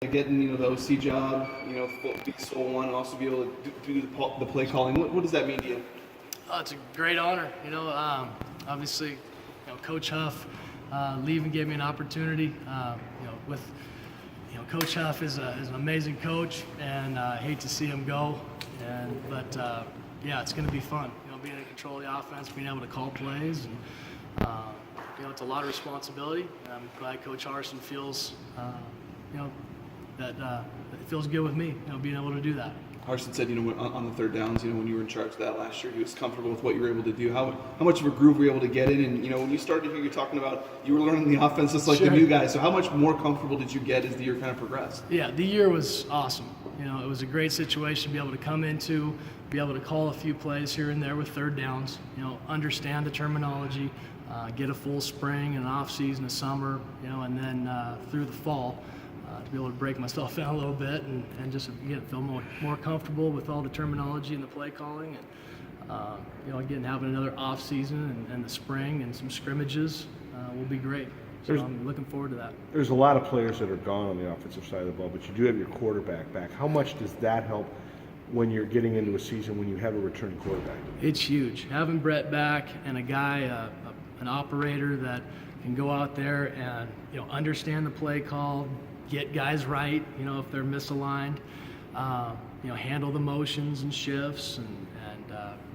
getting the OC job, be sole one, and also be able to do the play calling. What does that mean to you? Oh, it's a great honor. Obviously, Coach Huff leaving gave me an opportunity. Coach Huff is an amazing coach, and I hate to see him go. But it's going to be fun. Being in control of the offense, being able to call plays, and it's a lot of responsibility. And I'm glad Coach Harsin feels, that it feels good with me, being able to do that. Harsin said, on the third downs, when you were in charge of that last year, he was comfortable with what you were able to do. How much of a groove were you able to get in? And, when you started here, you're talking about you were learning the offense just like Sure. the new guys. So how much more comfortable did you get as the year kind of progressed? Yeah, the year was awesome. It was a great situation to be able to come into, be able to call a few plays here and there with third downs, understand the terminology, get a full spring and an off season, a summer, and then through the fall, to be able to break myself down a little bit and just feel more comfortable with all the terminology and the play calling, and again having another off season and the spring and some scrimmages will be great. So I'm looking forward to that. There's a lot of players that are gone on the offensive side of the ball, but you do have your quarterback back. How much does that help when you're getting into a season when you have a returning quarterback? It's huge. Having Brett back and a guy, an operator that can go out there and understand the play call, get guys right, if they're misaligned, handle the motions and shifts, and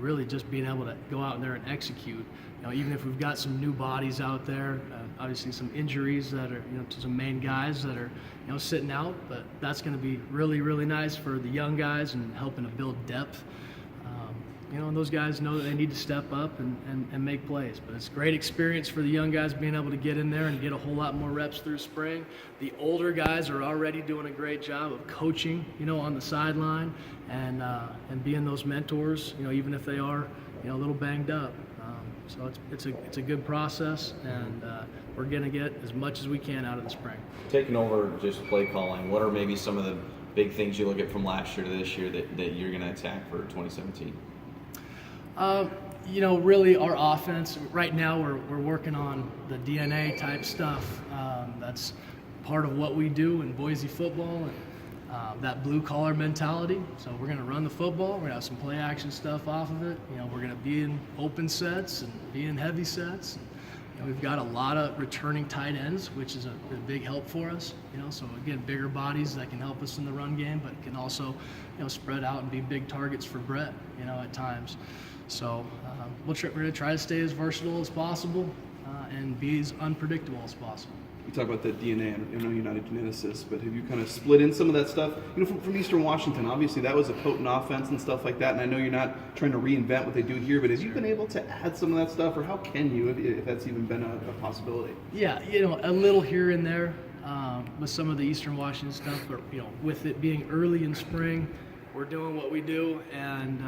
really just being able to go out there and execute. Even if we've got some new bodies out there, obviously some injuries that are, to some main guys that are, sitting out, but that's going to be really, really nice for the young guys and helping to build depth. And those guys know that they need to step up and make plays. But it's a great experience for the young guys being able to get in there and get a whole lot more reps through spring. The older guys are already doing a great job of coaching, on the sideline and being those mentors, even if they are, a little banged up. So it's a good process, and we're going to get as much as we can out of the spring. Taking over just play calling, what are maybe some of the big things you look at from last year to this year that you're going to attack for 2017? Really our offense, right now we're working on the DNA type stuff. That's part of what we do in Boise football, and that blue collar mentality. So we're going to run the football, we're going to have some play action stuff off of it. We're going to be in open sets and be in heavy sets. And, we've got a lot of returning tight ends, which is a big help for us. So again, bigger bodies that can help us in the run game, but can also, spread out and be big targets for Brett, at times. So we're going to try to stay as versatile as possible and be as unpredictable as possible. You talk about the DNA. I know you're not a geneticist, but have you kind of split in some of that stuff? From Eastern Washington, obviously that was a potent offense and stuff like that, and I know you're not trying to reinvent what they do here, but have you been able to add some of that stuff, or how can you, if that's even been a possibility? Yeah, a little here and there with some of the Eastern Washington stuff, but with it being early in spring, we're doing what we do, and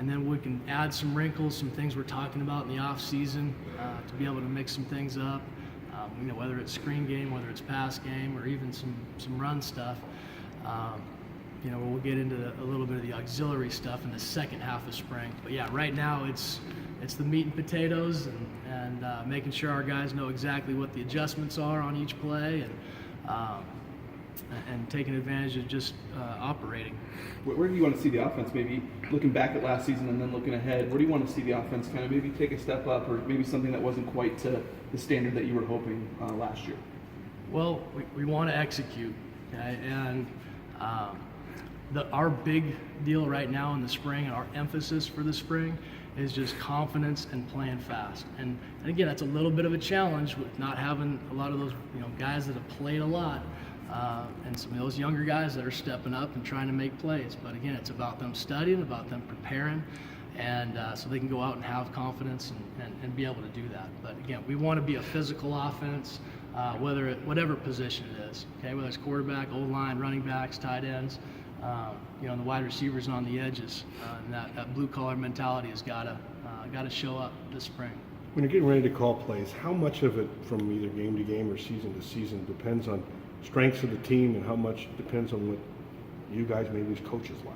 then we can add some wrinkles, some things we're talking about in the off season to be able to mix some things up. Whether it's screen game, whether it's pass game, or even some run stuff. We'll get into a little bit of the auxiliary stuff in the second half of spring. But yeah, right now it's the meat and potatoes, and making sure our guys know exactly what the adjustments are on each play, and taking advantage of just operating. Where do you want to see the offense, maybe looking back at last season and then looking ahead? Where do you want to see the offense kind of maybe take a step up, or maybe something that wasn't quite to the standard that you were hoping last year? Well, we want to execute, okay? And our big deal right now in the spring, and our emphasis for the spring, is just confidence and playing fast. And again, that's a little bit of a challenge with not having a lot of those guys that have played a lot. And some of those younger guys that are stepping up and trying to make plays. But again, it's about them studying, about them preparing, and so they can go out and have confidence and be able to do that. But again, we want to be a physical offense, whatever position it is. Okay, whether it's quarterback, O-line, running backs, tight ends, and the wide receivers on the edges. And that blue collar mentality has got to show up this spring. When you're getting ready to call plays, how much of it from either game to game or season to season depends on strengths of the team, and how much depends on what you guys, maybe as coaches, like?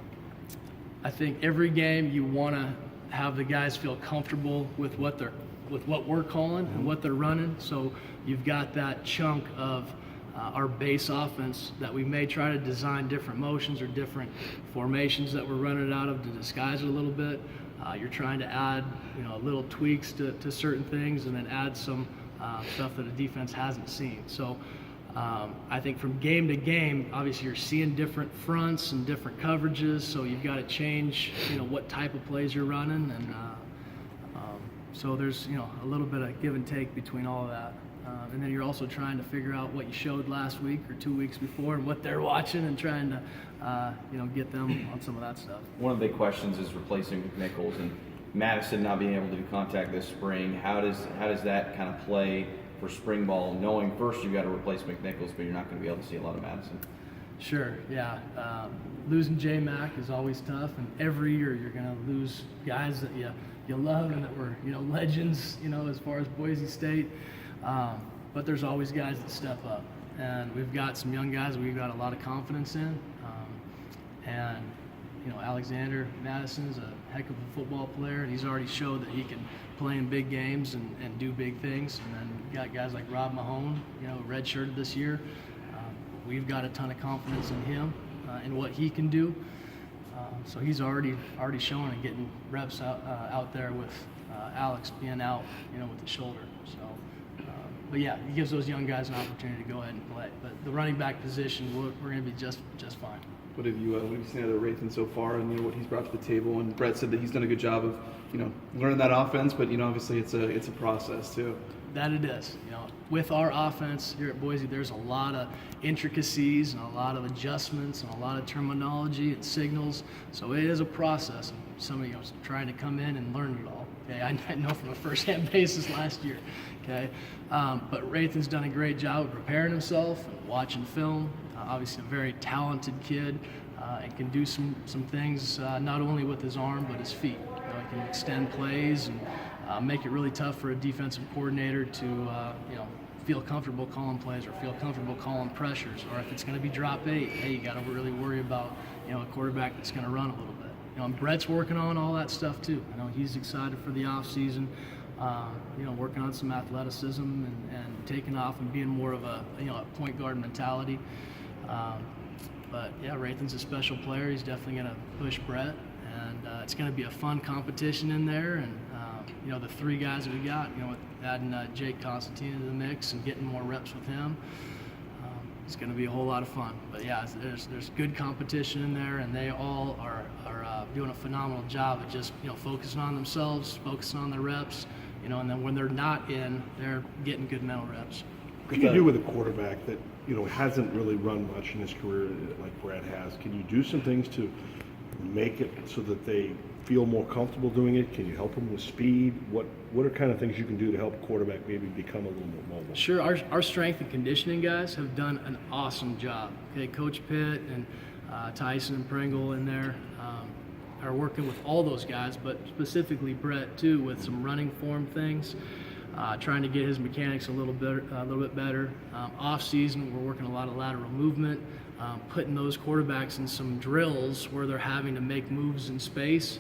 I think every game you want to have the guys feel comfortable with what we're calling and what they're running. So you've got that chunk of our base offense that we may try to design different motions or different formations that we're running out of to disguise it a little bit. You're trying to add, little tweaks to certain things and then add some stuff that a defense hasn't seen. So I think from game to game, obviously you're seeing different fronts and different coverages, so you've got to change, what type of plays you're running, and so there's, a little bit of give and take between all of that. And then you're also trying to figure out what you showed last week or 2 weeks before and what they're watching and trying to, get them on some of that stuff. One of the big questions is replacing McNichols and Madison not being able to do contact this spring. How does that kind of play for spring ball, knowing first you've got to replace McNichols, but you're not going to be able to see a lot of Madison? Sure, yeah. Losing J-Mac is always tough, and every year you're going to lose guys that you love and that were, legends, as far as Boise State. But there's always guys that step up, and we've got some young guys we've got a lot of confidence in. And Alexander Madison's a heck of a football player, and he's already showed that he can play in big games and do big things. And then we've got guys like Rob Mahone, redshirted this year. We've got a ton of confidence in him and what he can do. So he's already showing and getting reps out there with Alex being out, with the shoulder. So, but yeah, he gives those young guys an opportunity to go ahead and play. But the running back position, we're going to be just fine. What have you seen out of Raythan so far, and what he's brought to the table? And Brett said that he's done a good job of learning that offense, but obviously it's a process too. That it is. With our offense here at Boise, there's a lot of intricacies and a lot of adjustments and a lot of terminology and signals. So it is a process. Somebody was trying to come in and learn it all. Okay, I know from a first-hand basis last year. Okay, but Raythan's done a great job of preparing himself and watching film. Obviously, a very talented kid and can do some things not only with his arm but his feet. He can extend plays and make it really tough for a defensive coordinator to feel comfortable calling plays or feel comfortable calling pressures. Or if it's going to be drop 8, hey, you got to really worry about a quarterback that's going to run a little bit. And Brett's working on all that stuff too. He's excited for the off season. Working on some athleticism and taking off and being more of a point guard mentality. But yeah, Raythan's a special player. He's definitely going to push Brett, and it's going to be a fun competition in there. And the 3 guys that we got, with adding Jake Constantine into the mix and getting more reps with him, it's going to be a whole lot of fun. But yeah, there's good competition in there, and they all are doing a phenomenal job of just focusing on themselves, focusing on their reps, and then when they're not in, they're getting good mental reps. What can you do with a quarterback that hasn't really run much in his career like Brett has? Can you do some things to make it so that they feel more comfortable doing it? Can you help them with speed? What are kind of things you can do to help a quarterback maybe become a little more mobile? Sure. Our strength and conditioning guys have done an awesome job. Okay, Coach Pitt and Tyson and Pringle in there are working with all those guys, but specifically Brett too, with some running form things. Trying to get his mechanics a little bit better. Off season, we're working a lot of lateral movement, putting those quarterbacks in some drills where they're having to make moves in space,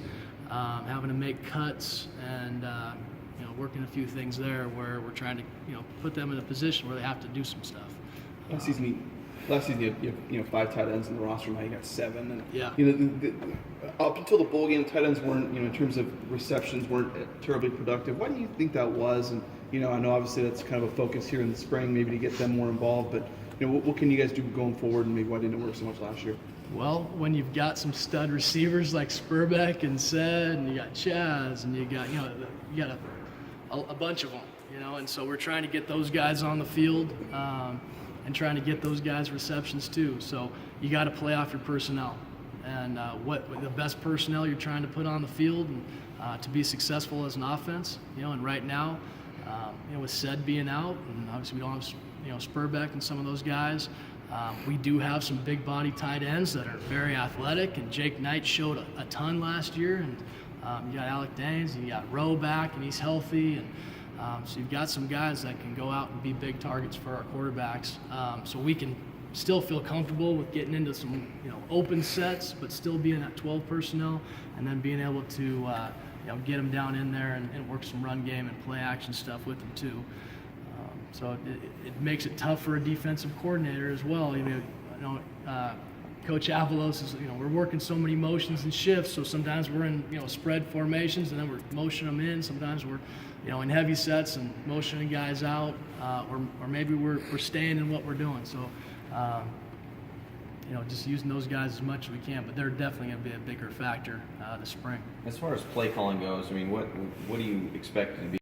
having to make cuts, and working a few things there where we're trying to put them in a position where they have to do some stuff. Last season you have 5 tight ends in the roster. Now you got 7. And yeah. Up until the bowl game, tight ends weren't in terms of receptions weren't terribly productive. Why do you think that was? And I know obviously that's kind of a focus here in the spring, maybe to get them more involved. But what can you guys do going forward, and maybe why didn't it work so much last year? Well, when you've got some stud receivers like Spurbeck and Sed, and you got Chaz, and you got a bunch of them, and so we're trying to get those guys on the field. And trying to get those guys receptions too. So you got to play off your personnel, and what the best personnel you're trying to put on the field and, to be successful as an offense. And right now, with Sed being out, and obviously we don't have Spurbeck and some of those guys, we do have some big body tight ends that are very athletic, and Jake Knight showed a ton last year. And you got Alec Danes, and you got Rowe back, and he's healthy, and so you've got some guys that can go out and be big targets for our quarterbacks. So we can still feel comfortable with getting into some open sets, but still being at 12 personnel, and then being able to get them down in there and work some run game and play action stuff with them too. So it makes it tough for a defensive coordinator as well. Coach Avalos is, we're working so many motions and shifts, so sometimes we're in, spread formations and then we're motioning them in. Sometimes we're, in heavy sets and motioning guys out, or maybe we're staying in what we're doing. So, just using those guys as much as we can, but they're definitely going to be a bigger factor this spring. As far as play calling goes, I mean, what do you expect to be